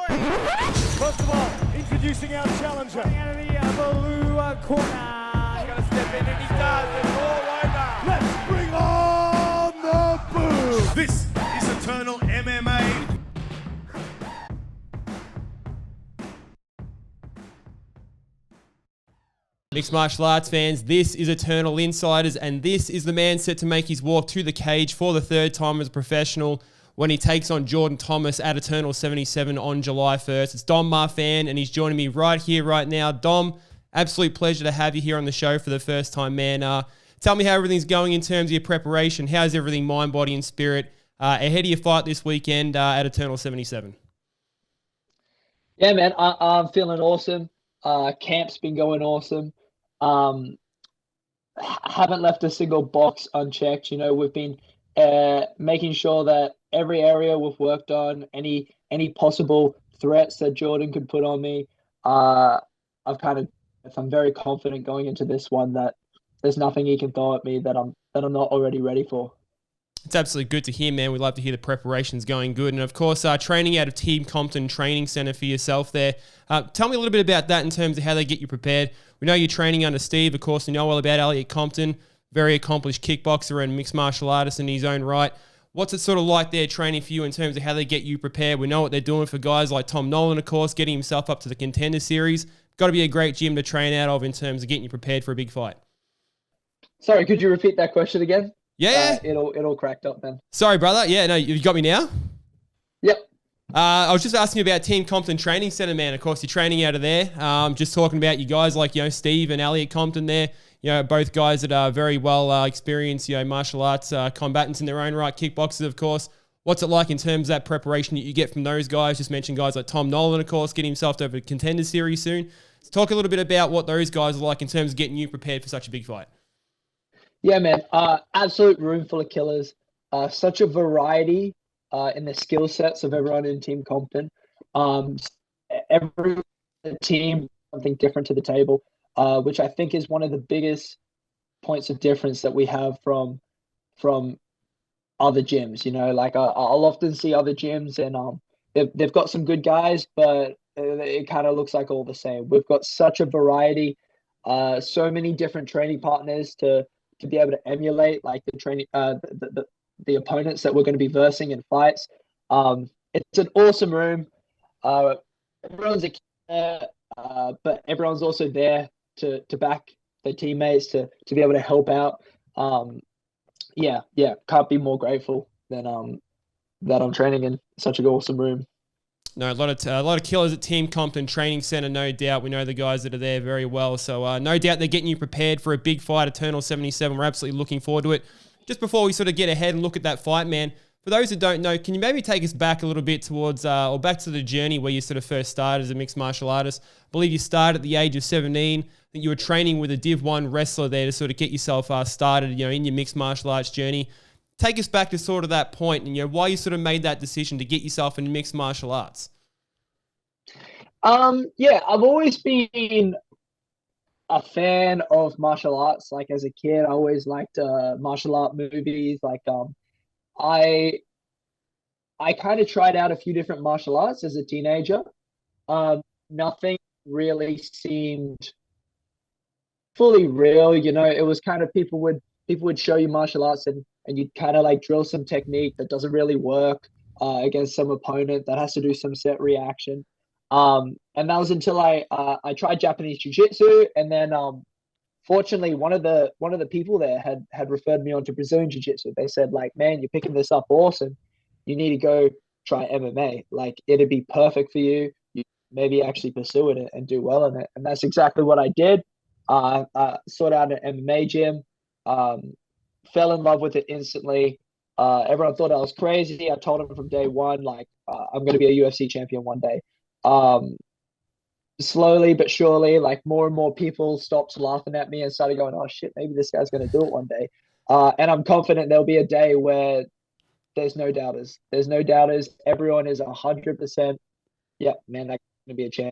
First of all, introducing our challenger. Out of the blue corner. He's going to step in and he does. It's all over. Let's bring on the boom. This is Eternal MMA. Mixed martial arts fans, this is Eternal Insiders, and this is the man set to make his walk to the cage for the third time as a professional when he takes on Jordan Thomas at Eternal 77 on July 1st. It's Dom Marfan, and he's joining me right here, right now. Dom, absolute pleasure to have you here on the show for the first time, man. Tell me how everything's going in terms of your preparation. How's everything mind, body, and spirit ahead of your fight this weekend at Eternal 77? Yeah, man, I'm feeling awesome. Camp's been going awesome. Haven't left a single box unchecked. You know, we've been making sure that every area we've worked on, any possible threats that Jordan could put on me, I'm very confident going into this one that there's nothing he can throw at me that I'm not already ready for. It's absolutely good to hear, man. We love to hear the preparations going good. And, of course, training out of Team Compton Training Centre for yourself there. Tell me a little bit about that in terms of how they get you prepared. We know you're training under Steve. Of course, we know all about Elliot Compton, very accomplished kickboxer and mixed martial artist in his own right. What's it sort of like there training for you in terms of how they get you prepared? We know what they're doing for guys like Tom Nolan, of course, getting himself up to the Contender Series. Got to be a great gym to train out of in terms of getting you prepared for a big fight. Sorry, could you repeat that question again? Yeah. It all cracked up then. Sorry, brother. Yeah, no, you got me now? Yep. I was just asking you about Team Compton Training Centre, man. Of course, you're training out of there. Just talking about you guys like, Steve and Elliot Compton there. Both guys that are very well experienced, martial arts combatants in their own right, kickboxers, of course. What's it like in terms of that preparation that you get from those guys? Just mentioned guys like Tom Nolan, of course, getting himself to the Contender Series soon. So talk a little bit about what those guys are like in terms of getting you prepared for such a big fight. Yeah, man. Absolute room full of killers. Such a variety in the skill sets of everyone in Team Compton. Every team something different to the table, which I think is one of the biggest points of difference that we have from other gyms. I'll often see other gyms and they've got some good guys, but it kind of looks like all the same. We've got such a variety, so many different training partners to be able to emulate, like the training, the opponents that we're going to be versing in fights. It's an awesome room. Everyone's a killer, but everyone's also there to back their teammates to be able to help out. Can't be more grateful than that I'm training in such an awesome room. No, a lot of killers at Team Compton Training Centre, no doubt. We know the guys that are there very well. So no doubt they're getting you prepared for a big fight, Eternal 77. We're absolutely looking forward to it. Just before we sort of get ahead and look at that fight, man, for those who don't know, can you maybe take us back a little bit towards, or back to the journey where you sort of first started as a mixed martial artist? I believe you started at the age of 17. I think you were training with a Div 1 wrestler there to sort of get yourself started, in your mixed martial arts journey. Take us back to sort of that point and, why you sort of made that decision to get yourself into mixed martial arts. I've always been a fan of martial arts. Like as a kid, I always liked martial art movies. Like I kind of tried out a few different martial arts as a teenager. Nothing really seemed fully real. It was kind of people would show you martial arts and you'd kind of like drill some technique that doesn't really work against some opponent that has to do some set reaction. And that was until I tried Japanese jiu-jitsu, and then fortunately one of the people there had referred me on to Brazilian jiu-jitsu. They said, like, man, you're picking this up awesome. You need to go try MMA. Like, it'd be perfect for you. You maybe actually pursue it and do well in it. And that's exactly what I did. Sought out an MMA gym, fell in love with it instantly. Everyone thought I was crazy. I told them from day one, like, I'm going to be a UFC champion one day. Slowly but surely, like, more and more people stopped laughing at me and started going, oh shit, maybe this guy's going to do it one day. And I'm confident there'll be a day where there's no doubters. There's no doubters. Everyone is 100%. Yeah, man, that's going to be a chance.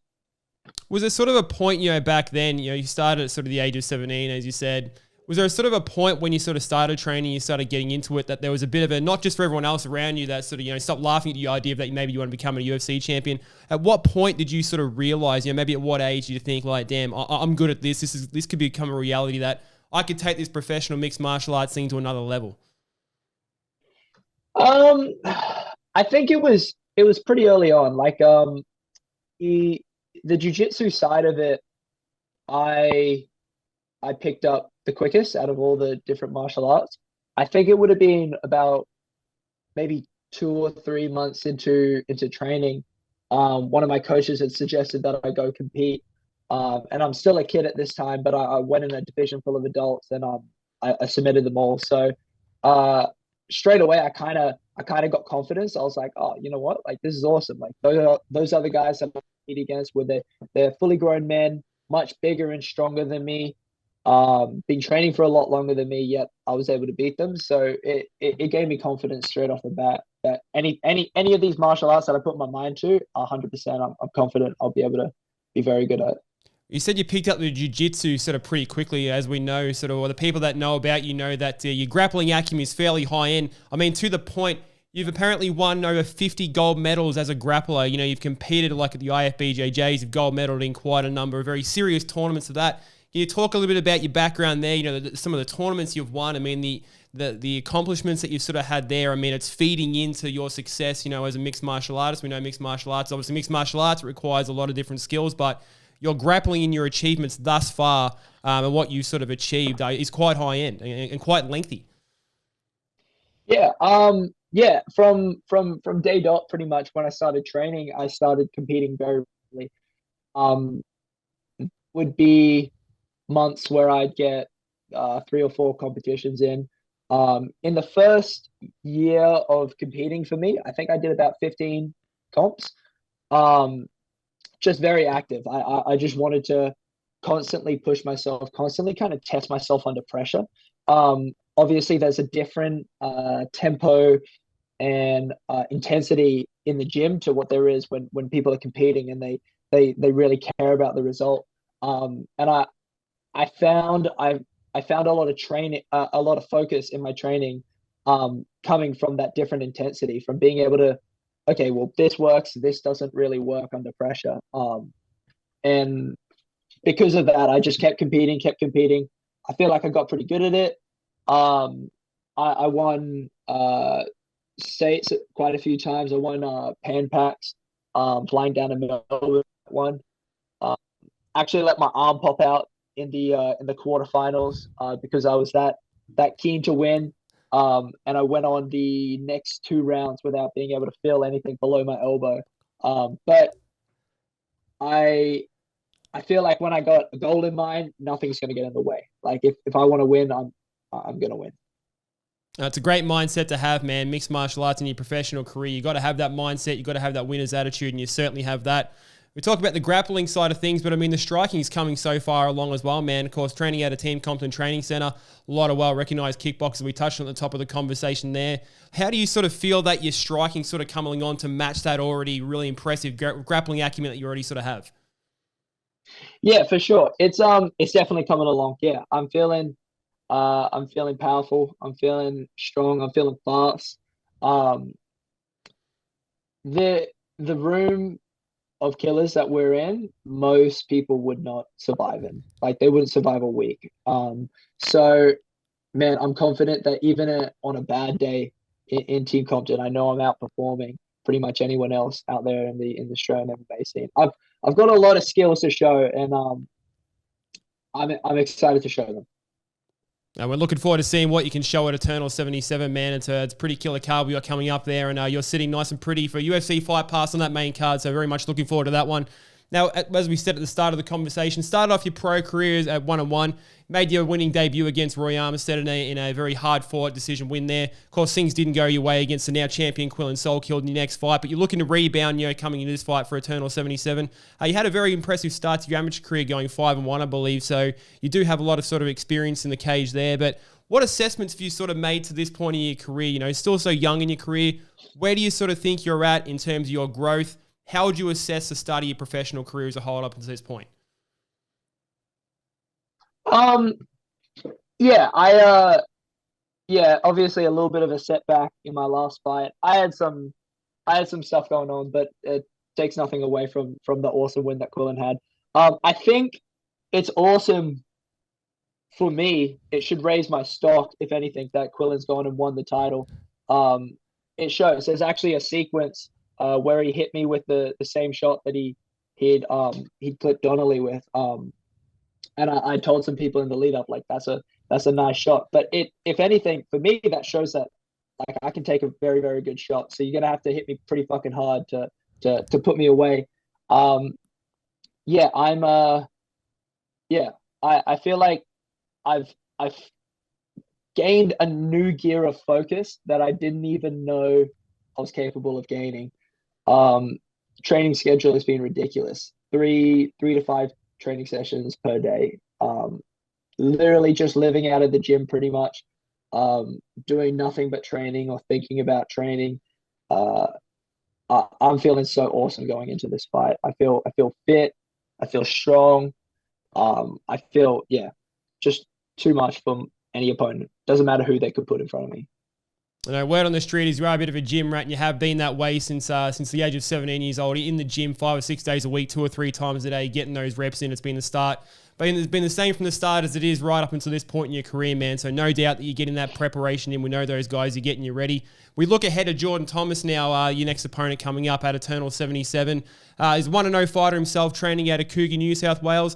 Was there sort of a point, back then, you started at sort of the age of 17, as you said. Was there sort of a point when you sort of started training, you started getting into it, that there was a bit of a, not just for everyone else around you, that sort of, stopped laughing at the idea of that maybe you want to become a UFC champion? At what point did you sort of realize, maybe at what age did you think like, damn, I'm good at this. This could become a reality that I could take this professional mixed martial arts thing to another level? I think it was pretty early on. Like, the jiu-jitsu side of it, I picked up the quickest out of all the different martial arts. I think it would have been about maybe 2 or 3 months into training. One of my coaches had suggested that I go compete. And I'm still a kid at this time, but I went in a division full of adults, and I submitted them all. So straight away, I kind of got confidence. I was like, oh, you know what? Like, this is awesome. Like, those other guys that I compete against, they're fully grown men, much bigger and stronger than me. Been training for a lot longer than me, yet I was able to beat them. So it gave me confidence straight off the bat that any of these martial arts that I put my mind to, 100%, I'm confident I'll be able to be very good at. You said you picked up the jiu-jitsu sort of pretty quickly, as we know, sort of, or the people that know about you know that your grappling acumen is fairly high end. I mean, to the point, you've apparently won over 50 gold medals as a grappler. You've competed like at the IFBJJs, you've gold medaled in quite a number of very serious tournaments of that. Can you talk a little bit about your background there? Some of the tournaments you've won. I mean, the accomplishments that you've sort of had there. I mean, it's feeding into your success, as a mixed martial artist. We know mixed martial arts, obviously mixed martial arts requires a lot of different skills, but your grappling and your achievements thus far and what you sort of achieved is quite high end and quite lengthy. Yeah. Yeah. From day dot, pretty much when I started training, I started competing very early. Would be months where I'd get 3 or 4 competitions in. In the first year of competing for me, I think I did about 15 comps. Just very active. I just wanted to constantly push myself, constantly kind of test myself under pressure. Obviously, there's a different tempo and intensity in the gym to what there is when people are competing, and they really care about the result. And I found a lot of training, a lot of focus in my training, coming from that different intensity, from being able to, okay, well, this works, this doesn't really work under pressure. And because of that, I just kept competing. I feel like I got pretty good at it. I won states quite a few times. I won Pan Packs, flying down to Melbourne. One actually let my arm pop out in the quarterfinals because I was that keen to win. And I went on the next 2 rounds without being able to feel anything below my elbow. But I feel like when I got a goal in mind, nothing's going to get in the way. Like if I want to win, I'm going to win. It's a great mindset to have, man. Mixed martial arts in your professional career, you got to have that mindset. You got to have that winner's attitude, and you certainly have that. We talk about the grappling side of things, but I mean, the striking is coming so far along as well, man. Of course, training at a Team Compton Training Centre, a lot of well-recognised kickboxers. We touched on at the top of the conversation there. How do you sort of feel that your striking sort of coming on to match that already really impressive grappling acumen that you already sort of have? Yeah, for sure. It's definitely coming along. Yeah, I'm feeling powerful. I'm feeling strong. I'm feeling fast. The room of killers that we're in, most people would not survive in. Like, they wouldn't survive a week. So, man, I'm confident that even on a bad day in Team Compton, I know I'm outperforming pretty much anyone else out there in the Australian MMA scene. I've got a lot of skills to show, and I'm excited to show them. We're looking forward to seeing what you can show at Eternal 77, man. It's a pretty killer card we got coming up there, and you're sitting nice and pretty for UFC Fight Pass on that main card, so very much looking forward to that one. Now, as we said at the start of the conversation, started off your pro careers at 1-1, made your winning debut against Roy Armistead in a very hard-fought decision win there. Of course, things didn't go your way against the now champion Quillan Soulkilled in your next fight, but you're looking to rebound, coming into this fight for Eternal 77. You had a very impressive start to your amateur career, going 5-1, I believe, so you do have a lot of sort of experience in the cage there, but what assessments have you sort of made to this point in your career? Still so young in your career. Where do you sort of think you're at in terms of your growth? How would you assess the start of your professional career as a whole up until this point? Yeah, yeah, obviously a little bit of a setback in my last fight. I had some stuff going on, but it takes nothing away from the awesome win that Quillen had. I think it's awesome for me. It should raise my stock, if anything, that Quillen's gone and won the title. It shows there's actually a sequence where he hit me with the same shot that he'd clipped Donnelly with. And I told some people in the lead up like that's a nice shot. But if anything, for me, that shows that like I can take a very, very good shot. So you're gonna have to hit me pretty fucking hard to put me away. Um, yeah, yeah, I feel like I've gained a new gear of focus that I didn't even know I was capable of gaining. Um, Training schedule has been ridiculous. Three to five training sessions per day. Literally just living out of the gym pretty much. Doing nothing but training or thinking about training. Uh, I'm feeling so awesome going into this fight. I feel fit. I feel strong. I feel just too much from any opponent. Doesn't matter who they could put in front of me. I know word on the street is you are a bit of a gym rat and you have been that way since the age of 17 years old. You're in the gym 5 or 6 days a week, 2 or 3 times a day, getting those reps in. It's been the start. But it's been the same from the start as it is right up until this point in your career, man. So no doubt that you're getting that preparation in. We know those guys are getting you ready. We look ahead to Jordan Thomas now, your next opponent coming up at Eternal 77. He's 1-0 fighter himself, training out of Cougar, New South Wales.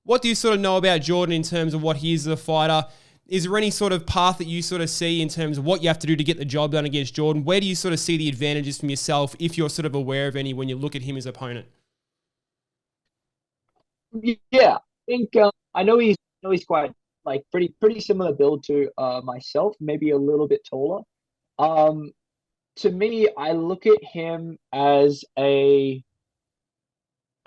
What do you sort of know about Jordan in terms of what he is as a fighter? Is there any sort of path that you sort of see in terms of what you have to do to get the job done against Jordan? Where do you sort of see the advantages from yourself, if you're sort of aware of any, when you look at him as opponent? Yeah, I think I know he's quite like pretty similar build to myself, maybe a little bit taller. Um, to me, I look at him as a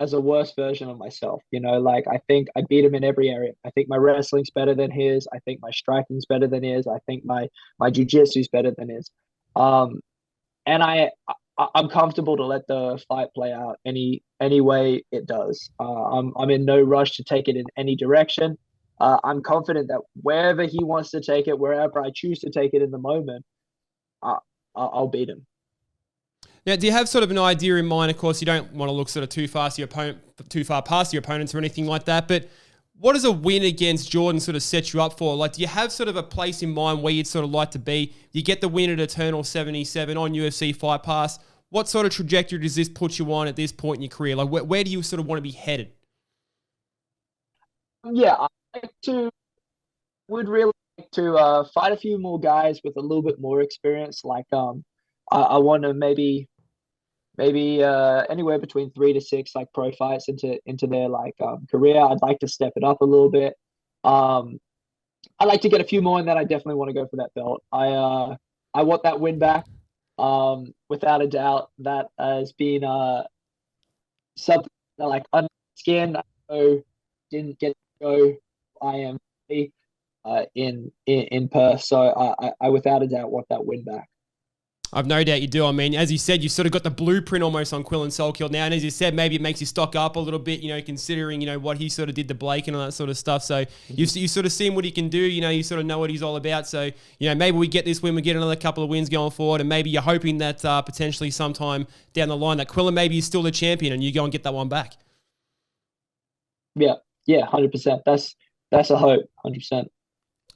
worse version of myself. You know, like I think I beat him in every area. I think my wrestling's better than his. I think my striking's better than his. I think my jujitsu's better than his. Um, and I'm comfortable to let the fight play out any way it does. I'm in no rush to take it in any direction. I'm confident that wherever he wants to take it, wherever I choose to take it in the moment, uh, I'll beat him. Now, do you have sort of an idea in mind? Of course, you don't want to look sort of too far past your opponents or anything like that. But what does a win against Jordan sort of set you up for? Like, do you have sort of a place in mind where you'd sort of like to be? You get the win at Eternal 77 on UFC Fight Pass. What sort of trajectory does this put you on at this point in your career? Like, where do you sort of want to be headed? Yeah, would really like to fight a few more guys with a little bit more experience. Like I want to maybe anywhere between 3 to 6 like pro fights into their like career. I'd like to step it up a little bit. Um, I'd like to get a few more, and then I definitely want to go for that belt. I want that win back. Without a doubt, that has been something that, like under the skin. I know didn't get to go IMC in Perth, so I without a doubt want that win back. I've no doubt you do. I mean, as you said, you sort of got the blueprint almost on Quillen Solkill now. And as you said, maybe it makes you stock up a little bit, you know, considering, you know, what he sort of did to Blake and all that sort of stuff. So you sort of seen what he can do. You know, you sort of know what he's all about. So, you know, maybe we get this win, we get another couple of wins going forward. And maybe you're hoping that potentially sometime down the line that Quillen maybe is still the champion and you go and get that one back. Yeah, 100%. That's a hope, 100%.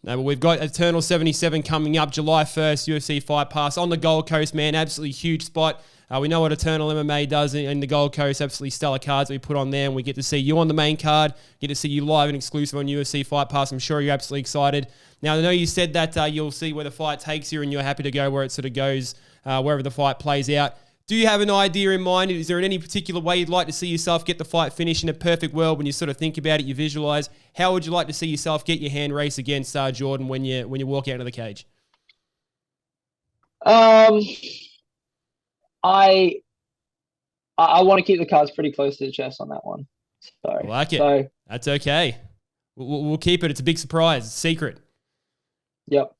No, but we've got Eternal 77 coming up July 1st, UFC Fight Pass on the Gold Coast, man. Absolutely huge spot. We know what Eternal MMA does in the Gold Coast. Absolutely stellar cards that we put on there, and we get to see you on the main card, get to see you live and exclusive on UFC Fight Pass. I'm sure you're absolutely excited. Now, I know you said that you'll see where the fight takes you and you're happy to go where it sort of goes, wherever the fight plays out. Do you have an idea in mind? Is there in any particular way you'd like to see yourself get the fight finished in a perfect world? When you sort of think about it, you visualize. How would you like to see yourself get your hand race against Jordan when you walk out of the cage? I want to keep the cards pretty close to the chest on that one. Sorry. I like it. So, that's okay. We'll keep it. It's a big surprise. It's secret. Yep.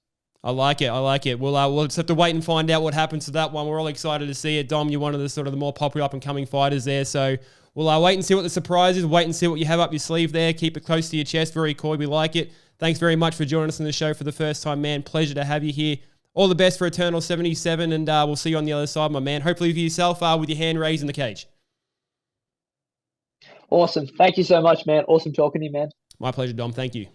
I like it. We'll just have to wait and find out what happens to that one. We're all excited to see it. Dom, you're one of the sort of the more popular up and coming fighters there. So We'll wait and see what the surprise is. Wait and see what you have up your sleeve there. Keep it close to your chest. Very coy. We like it. Thanks very much for joining us on the show for the first time, man. Pleasure to have you here. All the best for Eternal 77, and we'll see you on the other side, my man. Hopefully for yourself with your hand raised in the cage. Awesome. Thank you so much, man. Awesome talking to you, man. My pleasure, Dom. Thank you.